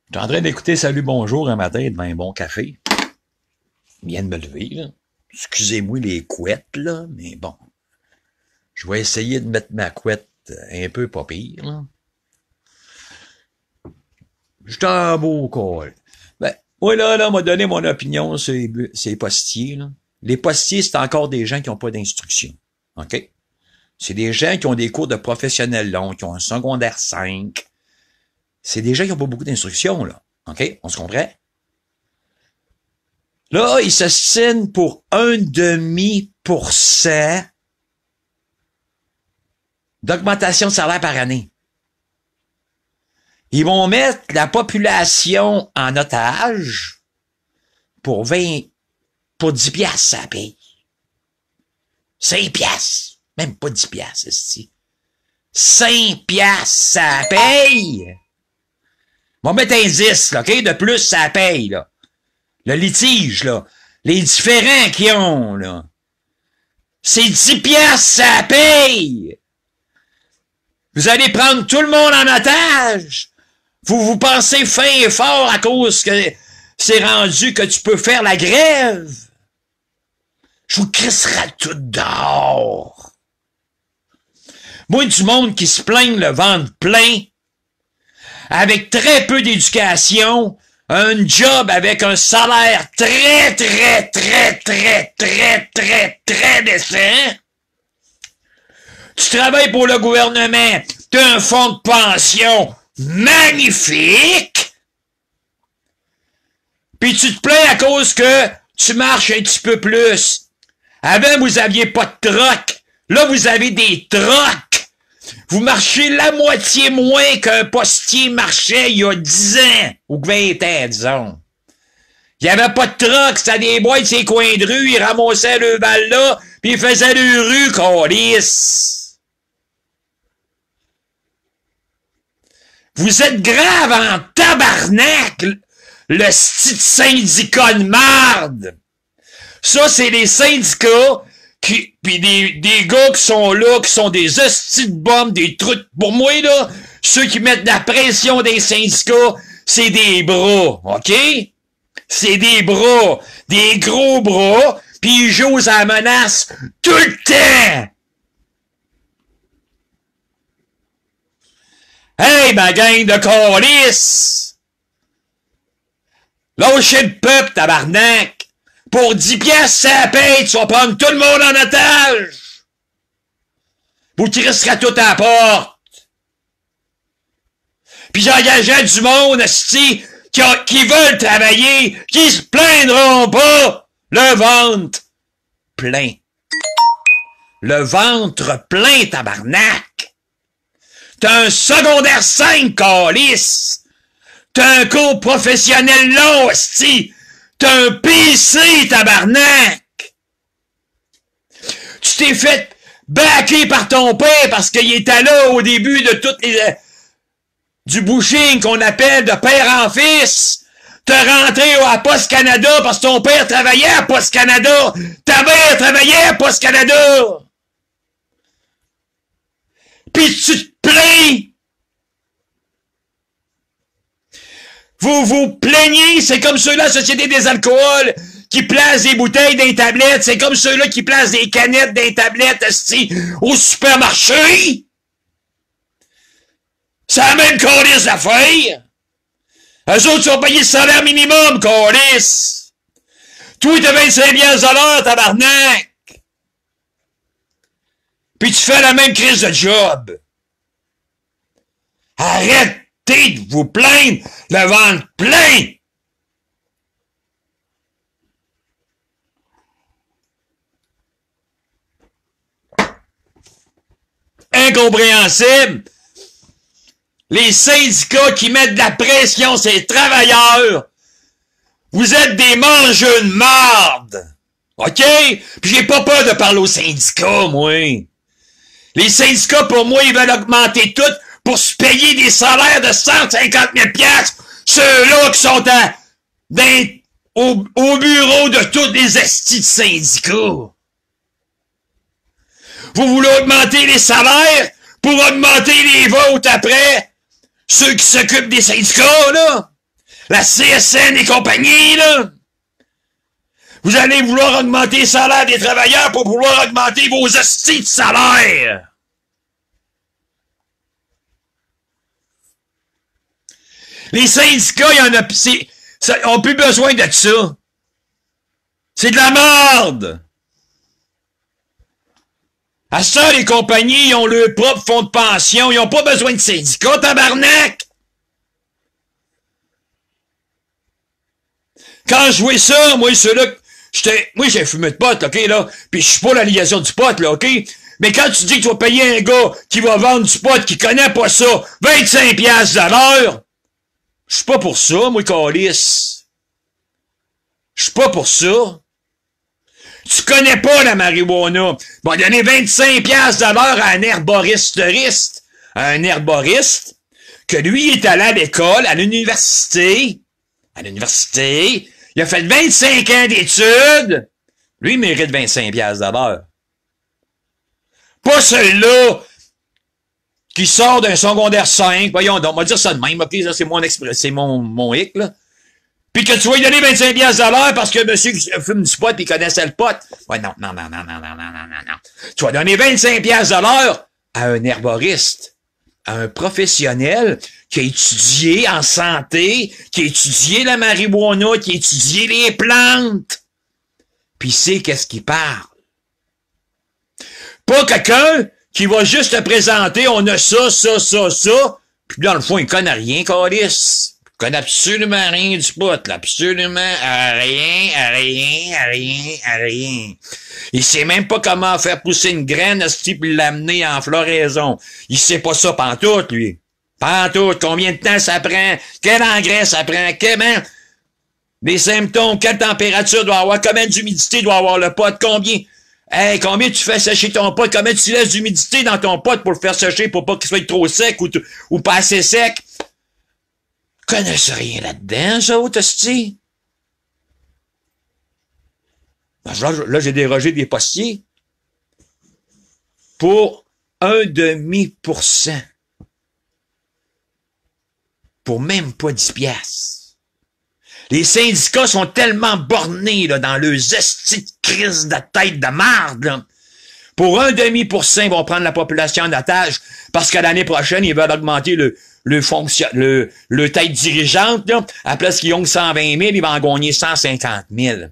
J'étais en train d'écouter Salut Bonjour un matin devant un bon café. Je viens de me lever, là. Excusez-moi les couettes, là, mais bon. Je vais essayer de mettre ma couette un peu pas pire, là. J'étais en beau col. Ben, moi, là, m'a donné mon opinion sur les postiers, là. Les postiers, c'est encore des gens qui n'ont pas d'instruction. OK? C'est des gens qui ont des cours de professionnels longs, qui ont un secondaire 5. C'est des gens qui n'ont pas beaucoup d'instruction, là. OK? On se comprend? Là, ils se signent pour 1,5% d'augmentation de salaire par année. Ils vont mettre la population en otage pour 10 piastres, ça paye. 5 piastres. Même pas 10 piastres, c'est 5 piastres, ça paye. On va mettre un 10, là, OK? De plus, ça paye, là. Le litige, là. Les différends qu'ils ont, là. C'est 10 piastres, ça paye. Vous allez prendre tout le monde en otage. Vous pensez fin et fort à cause que c'est rendu que tu peux faire la grève. Je vous crisserai tout dehors. Moi, du monde qui se plaigne le ventre plein, avec très peu d'éducation, un job avec un salaire très décent. Tu travailles pour le gouvernement, tu as un fonds de pension magnifique, puis tu te plains à cause que tu marches un petit peu plus. Avant, vous aviez pas de troc. Là, vous avez des trocs. Vous marchez la moitié moins qu'un postier marchait il y a 10 ans, ou 20 ans, disons. Il y avait pas de troc, c'était des boîtes sur les coins de rue, ils ramassaient le bal là, puis ils faisaient le rue, câlisse. Vous êtes grave en tabarnak, le style syndicat de marde. Ça, c'est les syndicats puis des gars qui sont là, qui sont des hosties de bombes, des trucs. Pour moi, là, ceux qui mettent la pression des syndicats, c'est des bras, OK? C'est des bras, des gros bras, puis ils jouent à la menace tout le temps! Hey, ma gang de câlisses! Lâchez le peuple, tabarnak! Pour 10 piastres, ça paye, tu vas prendre tout le monde en otage! Vous crisserez tout à la porte! Puis j'engageais du monde, esti, qui veulent travailler, qui se plaindront pas! Le ventre plein. Le ventre plein, tabarnak! T'as un secondaire 5, câlisse! T'as un cours professionnel long, esti! T'as un PC, tabarnak! Tu t'es fait baquer par ton père parce qu'il était là au début de toutes les... du bushing qu'on appelle de père en fils. T'as rentré à Poste Canada parce que ton père travaillait à Poste Canada. Ta mère travaillait à Poste Canada. Pis tu te plains. Vous vous plaignez, c'est comme ceux-là, Société des alcools, qui placent des bouteilles dans les tablettes, c'est comme ceux-là qui placent des canettes dans les tablettes, esti, au supermarché. C'est la même câlisse d'affaires. Eux autres sont payés le salaire minimum, câlisse. Toi, t'as 25 piastres de l'heure, tabarnak. Puis tu fais la même crise de job. Arrêtez de vous plaindre, le ventre plein! Incompréhensible! Les syndicats qui mettent de la pression sur les travailleurs! Vous êtes des mangeux de marde! OK? Puis j'ai pas peur de parler aux syndicats, moi! Les syndicats, pour moi, ils veulent augmenter tout pour se payer des salaires de 150 000 piastres, ceux-là qui sont au bureau de tous les estis de syndicats. Vous voulez augmenter les salaires pour augmenter les votes après? Ceux qui s'occupent des syndicats, là? La CSN et compagnie, là. Vous allez vouloir augmenter les salaires des travailleurs pour pouvoir augmenter vos hosties de salaire. Les syndicats, il y en a, ont plus besoin de ça. C'est de la merde. À ça, les compagnies, ils ont leur propre fonds de pension. Ils n'ont pas besoin de syndicats, tabarnak! Quand je jouais ça, moi, ceux-là, moi, j'ai fumé de pot, OK, là, pis je suis pas la liaison du pot, là, OK? Mais quand tu dis que tu vas payer un gars qui va vendre du pot, qui connaît pas ça, 25 piastres à l'heure, je suis pas pour ça, moi, câlisse. Je suis pas pour ça. Tu connais pas la marijuana. Bon, donner 25 piastres à l'heure à un herboristeuriste. Un herboriste, que lui est allé à l'école, à l'université. Il a fait 25 ans d'études. Lui, il mérite 25 piastres de l'heure. Pas celui-là qui sort d'un secondaire 5. Voyons donc, on va dire ça de même. OK, ça, c'est mon hic, là. Puis que tu vas lui donner 25 piastres à l'heure parce que monsieur fume du pot et il connaissait le pot. Ouais, non. Tu vas donner 25 piastres à l'heure à un herboriste, à un professionnel qui a étudié en santé, qui a étudié la marijuana, qui a étudié les plantes. Puis c'est qu'est-ce qu'il parle. Pas quelqu'un qui va juste te présenter, on a ça, puis dans le fond, il connaît rien, câlisse. Il connaît absolument rien du pot, là. Absolument rien. Il sait même pas comment faire pousser une graine, esti, puis l'amener en floraison. Il sait pas ça pantoute, lui. Pantoute. Combien de temps ça prend? Quel engrais ça prend? Comment? Les symptômes, quelle température doit avoir? Combien d'humidité doit avoir le pot? Combien? Hey, combien tu fais sécher ton pot? Combien tu laisses d'humidité dans ton pot pour le faire sécher pour pas qu'il soit trop sec ou pas assez sec? Connaissent rien là-dedans, ça, hostie. Là, j'ai dérogé des postiers pour 0,5%. Pour même pas 10 piastres. Les syndicats sont tellement bornés, là, dans leurs estis de crise de tête de marde, là. Pour 0,5%, ils vont prendre la population en otage parce qu'à l'année prochaine, ils veulent augmenter le tête dirigeante, là. À la place qu'ils ont 120 000, ils vont en gagner 150 000.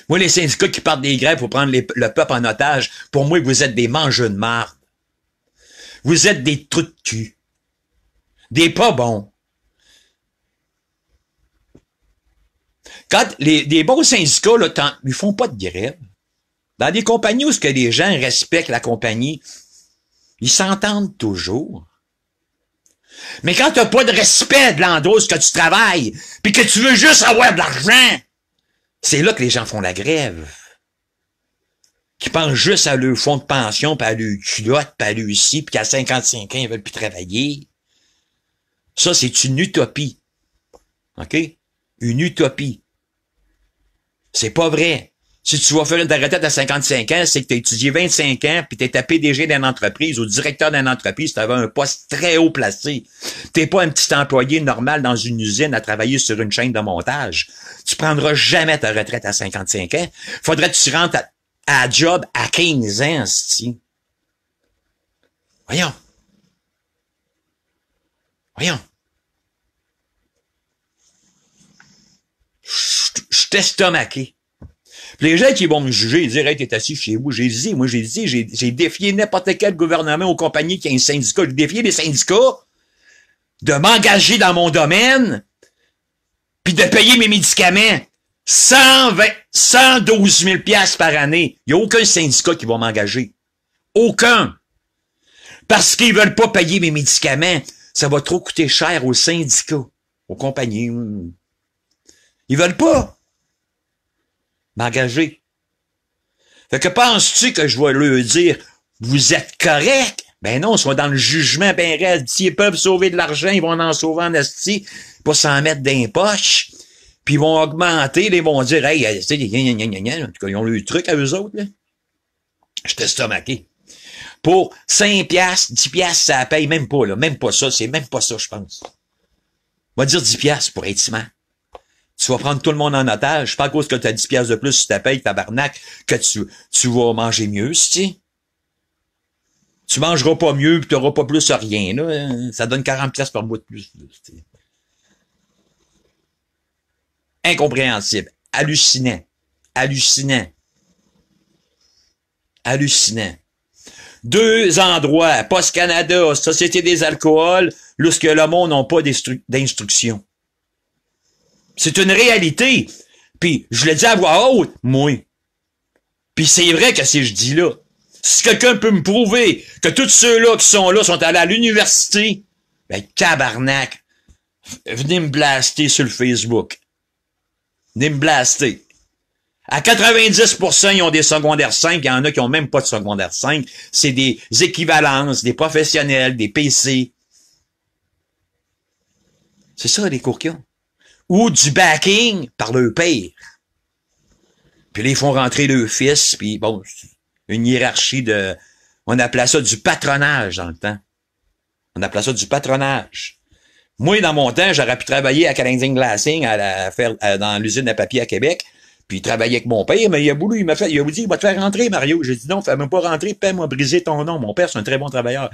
Moi, les syndicats qui partent des grèves pour prendre le peuple en otage, pour moi, vous êtes des mangeux de marde. Vous êtes des trous de cul. Des pas bons. Quand des bons syndicats, là, ils font pas de grève. Dans des compagnies où ce que les gens respectent la compagnie, ils s'entendent toujours. Mais quand t'as pas de respect de l'endroit où ce que tu travailles, puis que tu veux juste avoir de l'argent, c'est là que les gens font la grève. Qui pensent juste à leur fonds de pension, puis à leur culotte, puis à leur ici, puis qu'à 55 ans, ils veulent plus travailler. Ça, c'est une utopie. OK? Une utopie. C'est pas vrai. Si tu vas faire ta retraite à 55 ans, c'est que tu as étudié 25 ans, puis tu es PDG d'une entreprise ou directeur d'une entreprise, tu avais un poste très haut placé. T'es pas un petit employé normal dans une usine à travailler sur une chaîne de montage. Tu prendras jamais ta retraite à 55 ans. Faudrait que tu rentres à job à 15 ans, c'ti. Voyons. Je suis estomaqué. Les gens qui vont me juger et dire, hey, t'es assis chez vous, j'ai défié n'importe quel gouvernement ou compagnie qui a un syndicat. J'ai défié les syndicats de m'engager dans mon domaine puis de payer mes médicaments 112 000 piastres par année. Il n'y a aucun syndicat qui va m'engager. Aucun. Parce qu'ils veulent pas payer mes médicaments. Ça va trop coûter cher aux syndicats, aux compagnies. Ils veulent pas m'engager. Fait que penses-tu que je vais leur dire, vous êtes correct? Ben non, ils sont dans le jugement ben raide. S'ils peuvent sauver de l'argent, ils vont en sauver en esti pour s'en mettre dans les poches. Puis ils vont augmenter, ils vont dire, hey, tu sais, en tout cas, ils ont le truc à eux autres, là. J'étais estomaqué. Pour 5 piastres, 10 piastres, ça paye même pas, là. Même pas ça. C'est même pas ça, je pense. On va dire 10 piastres pour être ciment. Tu vas prendre tout le monde en otage. C'est pas à cause que tu as 10 piastres de plus sur ta paye, tabarnak, que tu vas manger mieux, si tu mangeras pas mieux pis tu n'auras pas plus rien, là. Ça donne 40 piastres par mois de plus. Là, incompréhensible. Hallucinant. Hallucinant. Hallucinant. 2 endroits, Poste Canada, Société des alcools, lorsque le monde n'a pas d'instruction. C'est une réalité. Puis je le dis à voix haute, moi. Puis c'est vrai que si je dis là, si quelqu'un peut me prouver que tous ceux-là qui sont là sont allés à l'université, ben tabarnak, venez me blaster sur le Facebook. Venez me blaster. À 90%, ils ont des secondaires 5. Il y en a qui ont même pas de secondaire 5. C'est des équivalences, des professionnels, des PC. C'est ça, les cours qu'ils ont. Ou du backing par leur père. Puis là, ils font rentrer leur fils, puis bon, une hiérarchie de... On appelait ça du patronage dans le temps. On appelait ça du patronage. Moi, dans mon temps, j'aurais pu travailler à Canadian Glassing dans l'usine à papier à Québec. Puis travailler avec mon père, mais il a dit, il va te faire rentrer, Mario. J'ai dit, non, fais-moi pas rentrer, paie-moi briser ton nom. Mon père, c'est un très bon travailleur.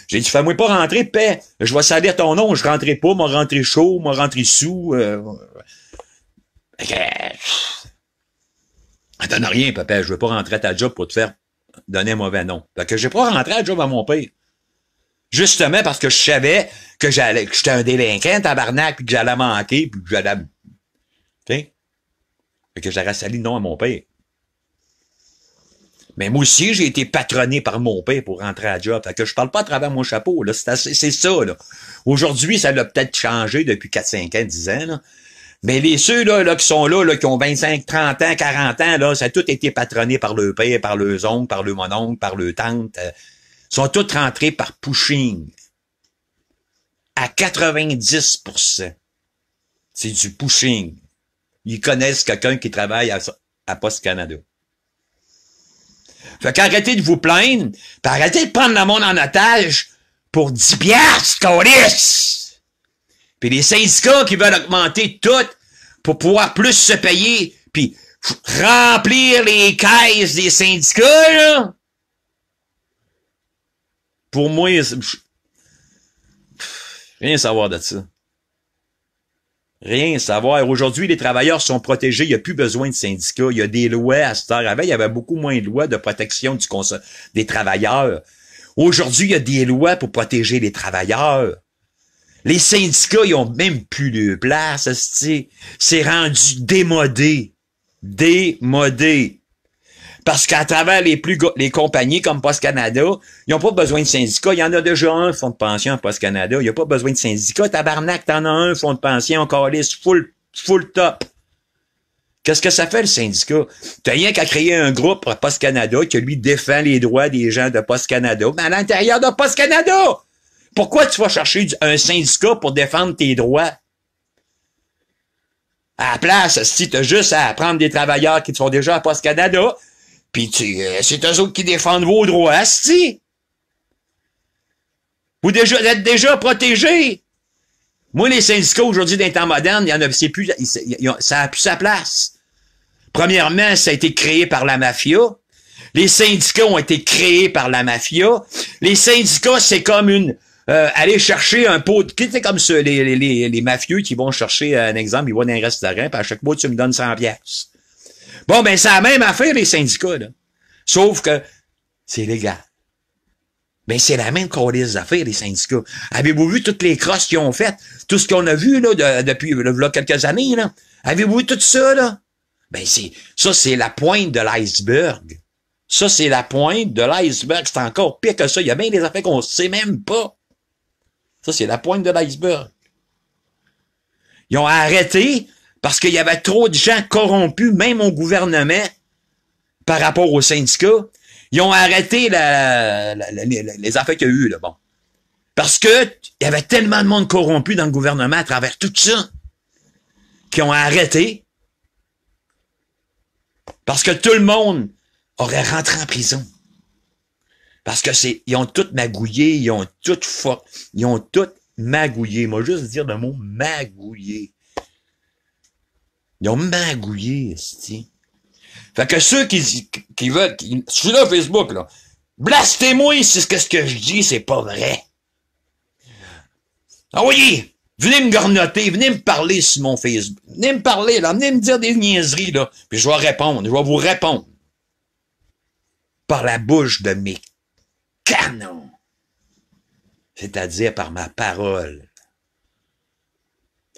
J'ai dit, fais-moi pas rentrer, paie. Je vais salir ton nom, je rentrerai pas, m'a rentré chaud, m'a rentré sous. Ça donne rien, papa, je veux pas rentrer à ta job pour te faire donner un mauvais nom. Fait que j'ai pas rentré à la job à mon père. Justement parce que je savais que j'étais un délinquant, tabarnak, puis que j'allais manquer, puis que j'allais... Tu sais? Fait que j'aurais sali le nom à mon père. Mais moi aussi, j'ai été patronné par mon père pour rentrer à la job. Fait que je parle pas à travers mon chapeau, là. C'est ça, là. Aujourd'hui, ça l'a peut-être changé depuis 4, 5 ans, 10 ans, là. Mais ceux là, qui sont là, qui ont 25, 30 ans, 40 ans, là, ça a tout été patronné par le père, par le oncle, par le mononcle, par le tante. Sont tous rentrés par pushing. À 90%. C'est du pushing. Ils connaissent quelqu'un qui travaille à Poste Canada. Fait qu'arrêtez de vous plaindre, pis arrêtez de prendre le monde en otage pour 10 piastres, câlisse! Puis les syndicats qui veulent augmenter tout pour pouvoir plus se payer, puis remplir les caisses des syndicats, là. Pour moi, rien à savoir de ça. Rien à savoir. Aujourd'hui, les travailleurs sont protégés. Il n'y a plus besoin de syndicats. Il y a des lois à cette heure. Avant, il y avait beaucoup moins de lois de protection des travailleurs. Aujourd'hui, il y a des lois pour protéger les travailleurs. Les syndicats, ils ont même plus de place. C'est rendu démodé. Démodé. Parce qu'à travers les compagnies comme Poste Canada, ils n'ont pas besoin de syndicats. Il y en a déjà un fonds de pension à Poste Canada. Il n'y a pas besoin de syndicats. Tabarnak, t'en as un fonds de pension, calice, full top. Qu'est-ce que ça fait, le syndicat? T'as rien qu'à créer un groupe pour Poste Canada qui, lui, défend les droits des gens de Poste Canada. Mais à l'intérieur de Poste Canada! Pourquoi tu vas chercher un syndicat pour défendre tes droits? À la place, si t'as juste à prendre des travailleurs qui sont déjà à Poste Canada, puis c'est eux autres qui défendent vos droits, si. Vous êtes déjà protégés. Moi, les syndicats aujourd'hui d'un temps moderne, il y en a, c'est plus, ça a plus sa place. Premièrement, ça a été créé par la mafia. Les syndicats ont été créés par la mafia. Les syndicats, c'est comme aller chercher un pot de... C'est comme ça, les mafieux qui vont chercher, un exemple, ils vont dans un restaurant, puis à chaque mois, tu me donnes 100 piastres. Bon, ben, c'est la même affaire, les syndicats, là. Sauf que c'est légal. Ben, c'est la même calice d'affaires, les syndicats. Avez-vous vu toutes les crosses qu'ils ont faites? Tout ce qu'on a vu, là, depuis là, quelques années, là? Avez-vous vu tout ça, là? Ben, ça, c'est la pointe de l'iceberg. Ça, c'est la pointe de l'iceberg. C'est encore pire que ça. Il y a bien des affaires qu'on sait même pas. Ça, c'est la pointe de l'iceberg. Ils ont arrêté parce qu'il y avait trop de gens corrompus, même au gouvernement, par rapport aux syndicats. Ils ont arrêté les affaires qu'il y a eu, là, bon. Parce que il y avait tellement de monde corrompu dans le gouvernement à travers tout ça, qu'ils ont arrêté. Parce que tout le monde aurait rentré en prison. Parce que ils ont tout magouillé, ils ont tout magouillé. Moi, juste dire le mot magouillé. Ils ont magouillé, c'ti. Fait que ceux qui veulent, je suis là, Facebook, là. Blastez-moi si ce que je dis, c'est pas vrai. Ah oui! Venez me garnoter, venez me parler sur mon Facebook. Venez me parler, là. Venez me dire des niaiseries, là. Puis je vais répondre. Je vais vous répondre. Par la bouche de mes canons. C'est-à-dire par ma parole.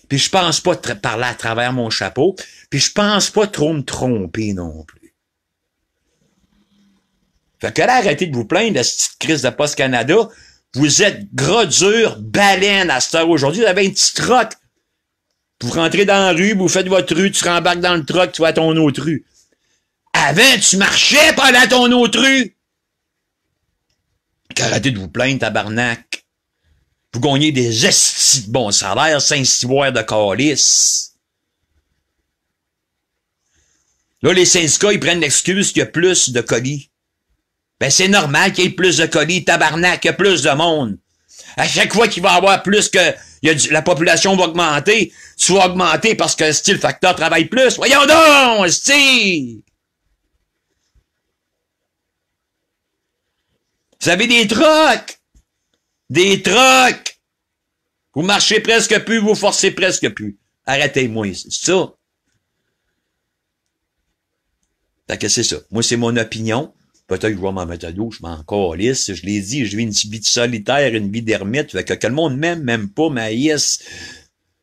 Puis je pense pas parler à travers mon chapeau. Puis je pense pas trop me tromper non plus. Fait que là, arrêtez de vous plaindre de cette crise de Poste Canada. Vous êtes gras dur, baleine à cette heure aujourd'hui. Vous avez un petit troc. Vous rentrez dans la rue, vous faites votre rue, tu rembarques dans le troc, tu vas à ton autre rue. Avant, tu marchais pas à ton autre rue. Arrêtez de vous plaindre, tabarnak. Vous gagnez des estis de bons salaires, 5 ciboires de calice. Là, les syndicats, ils prennent l'excuse qu'il y a plus de colis. Ben, c'est normal qu'il y ait plus de colis, tabarnak, il y a plus de monde. À chaque fois qu'il va y avoir plus que, la population va augmenter, tu vas augmenter parce que, le facteur travaille plus. Voyons donc, style! Vous avez des trocs! Des trocs! Vous marchez presque plus, vous forcez presque plus. Arrêtez-moi, c'est ça. Fait que c'est ça. Moi, c'est mon opinion. Peut-être que je vais m'en mettre à dos, je m'en calisse. Je l'ai dit, je vis une vie solitaire, une vie d'ermite. Fait que le monde m'aime, même pas, maïs.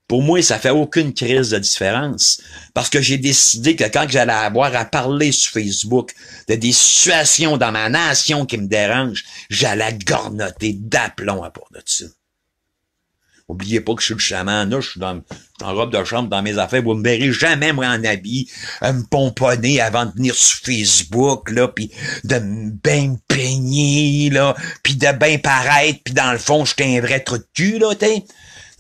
Pour moi, ça fait aucune crise de différence. Parce que j'ai décidé que quand j'allais avoir à parler sur Facebook de des situations dans ma nation qui me dérangent, j'allais gornoter d'aplomb à part de ça. Oubliez pas que je suis le chaman, là, je suis en robe de chambre dans mes affaires, vous me verrez jamais, moi, en habit, me pomponner avant de venir sur Facebook, là, pis de ben me peigner, là, pis de ben paraître, pis dans le fond, j'étais un vrai trou de cul, là, t'sais.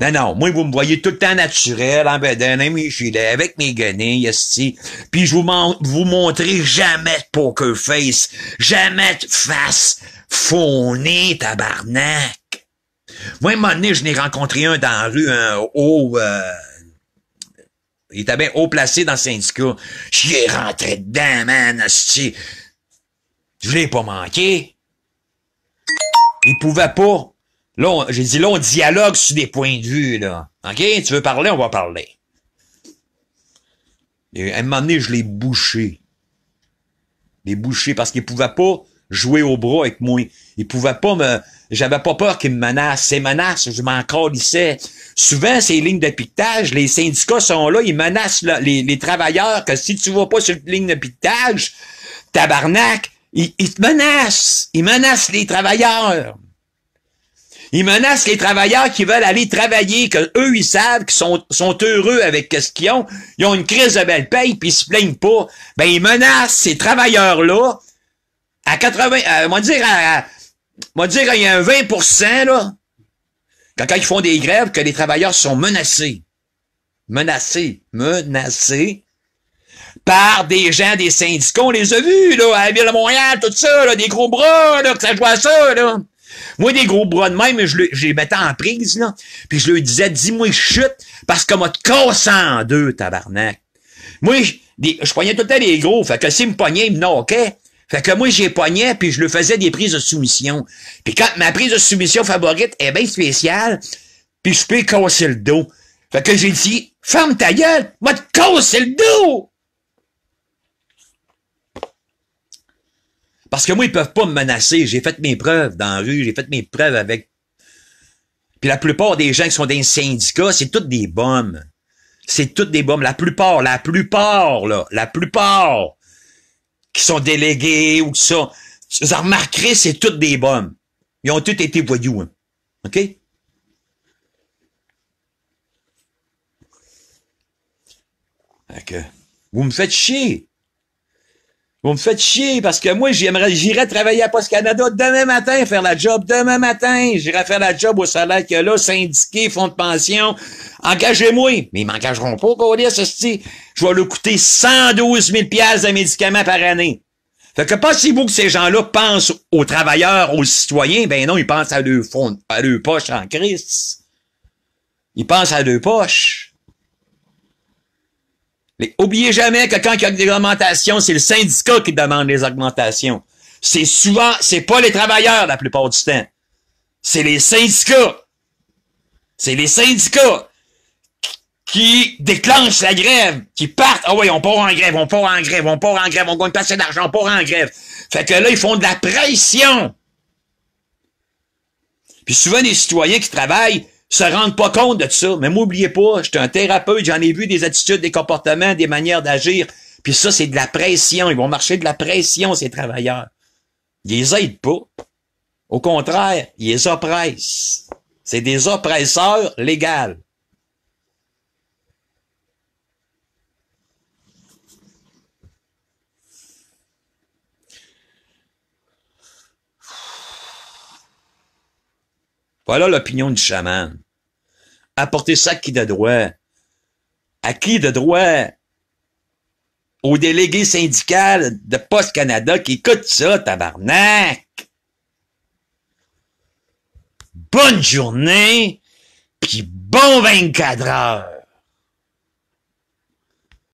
Non, moi, vous me voyez tout le temps naturel, en bedaine, avec mes gilets, avec mes guenilles, ici. Puis je vous montrerai jamais de poker face, jamais de face faunée, tabarnak. Moi, à un moment donné, je n'ai rencontré un dans la rue, un haut, il était bien haut placé dans le syndicat. J'y ai rentré dedans, man, asti. Je l'ai pas manqué. Il pouvait pas. Là, j'ai dit, là, on dialogue sur des points de vue, là. OK? Tu veux parler? On va parler. Et à un moment donné, je l'ai bouché. Je l'ai bouché parce qu'il pouvait pas jouer au bras avec moi. Il pouvait pas j'avais pas peur qu'il me menace. Ces menaces, je m'en calissais. Souvent, ces lignes de piquetage, les syndicats sont là, ils menacent les travailleurs que si tu vas pas sur une ligne de piquetage, tabarnak, ils te menacent. Ils menacent les travailleurs. Ils menacent les travailleurs qui veulent aller travailler, que eux, ils savent qu'ils sont heureux avec ce qu'ils ont. Ils ont une crise de belle paye, puis ils se plaignent pas. Ben, ils menacent ces travailleurs-là à 80, on va dire, il y a un 20%, là, quand ils font des grèves, que les travailleurs sont menacés. Menacés par des gens des syndicats. On les a vus, là, à la Ville de Montréal, tout ça, là, des gros bras, là, que ça joue à ça, là. Moi, des gros bras de même, je les mettais en prise, là. Puis je leur disais, dis-moi chute, parce que m'a te cassé en deux, tabarnak. Moi, je pognais tout le temps les gros, fait que s'ils me pognaient, ils me knoquaient. Fait que moi, j'ai pognais, puis je le faisais des prises de soumission. Puis quand ma prise de soumission favorite est bien spéciale, puis je peux casser le dos. Fait que j'ai dit, ferme ta gueule, m'a te casser le dos! Parce que moi, ils peuvent pas me menacer. J'ai fait mes preuves dans la rue, j'ai fait mes preuves avec... Puis la plupart des gens qui sont dans les syndicats, c'est toutes des bombes. C'est toutes des bombes. La plupart, qui sont délégués ou ça. Vous en remarquerez, c'est toutes des bombes. Ils ont tous été voyous. Hein. OK? Fait que, vous me faites chier. Vous me faites chier parce que moi, j'irais travailler à Poste Canada demain matin, faire la job. Demain matin, j'irais faire la job au salaire qu'il y a là, syndiqué, fonds de pension. Engagez-moi. Mais ils m'engageront pas, Caulis, esti. Je vais leur coûter 112 000 $ de médicaments par année. Fait que pensez-vous que ces gens-là pensent aux travailleurs, aux citoyens? Ben non, ils pensent à leur fond, à leur poche en crise. Ils pensent à leur poche. Mais oubliez jamais que quand il y a des augmentations, c'est le syndicat qui demande les augmentations. C'est souvent, c'est pas les travailleurs la plupart du temps. C'est les syndicats. C'est les syndicats qui déclenchent la grève, qui partent. Ah oui, on part en grève, on part en grève, on part en grève, on gagne pas assez d'argent, on part en grève. Fait que là, ils font de la pression. Puis souvent, les citoyens qui travaillent se rendent pas compte de ça. Mais m'oubliez pas, j'étais un thérapeute, j'en ai vu des attitudes, des comportements, des manières d'agir. Puis ça, c'est de la pression. Ils vont marcher de la pression, ces travailleurs. Ils les aident pas. Au contraire, ils les oppressent. C'est des oppresseurs légaux. Voilà l'opinion du chaman. Apportez ça à qui de droit? À qui de droit? Au délégué syndical de Poste Canada qui écoute ça, tabarnak! Bonne journée, puis bon 24 heures!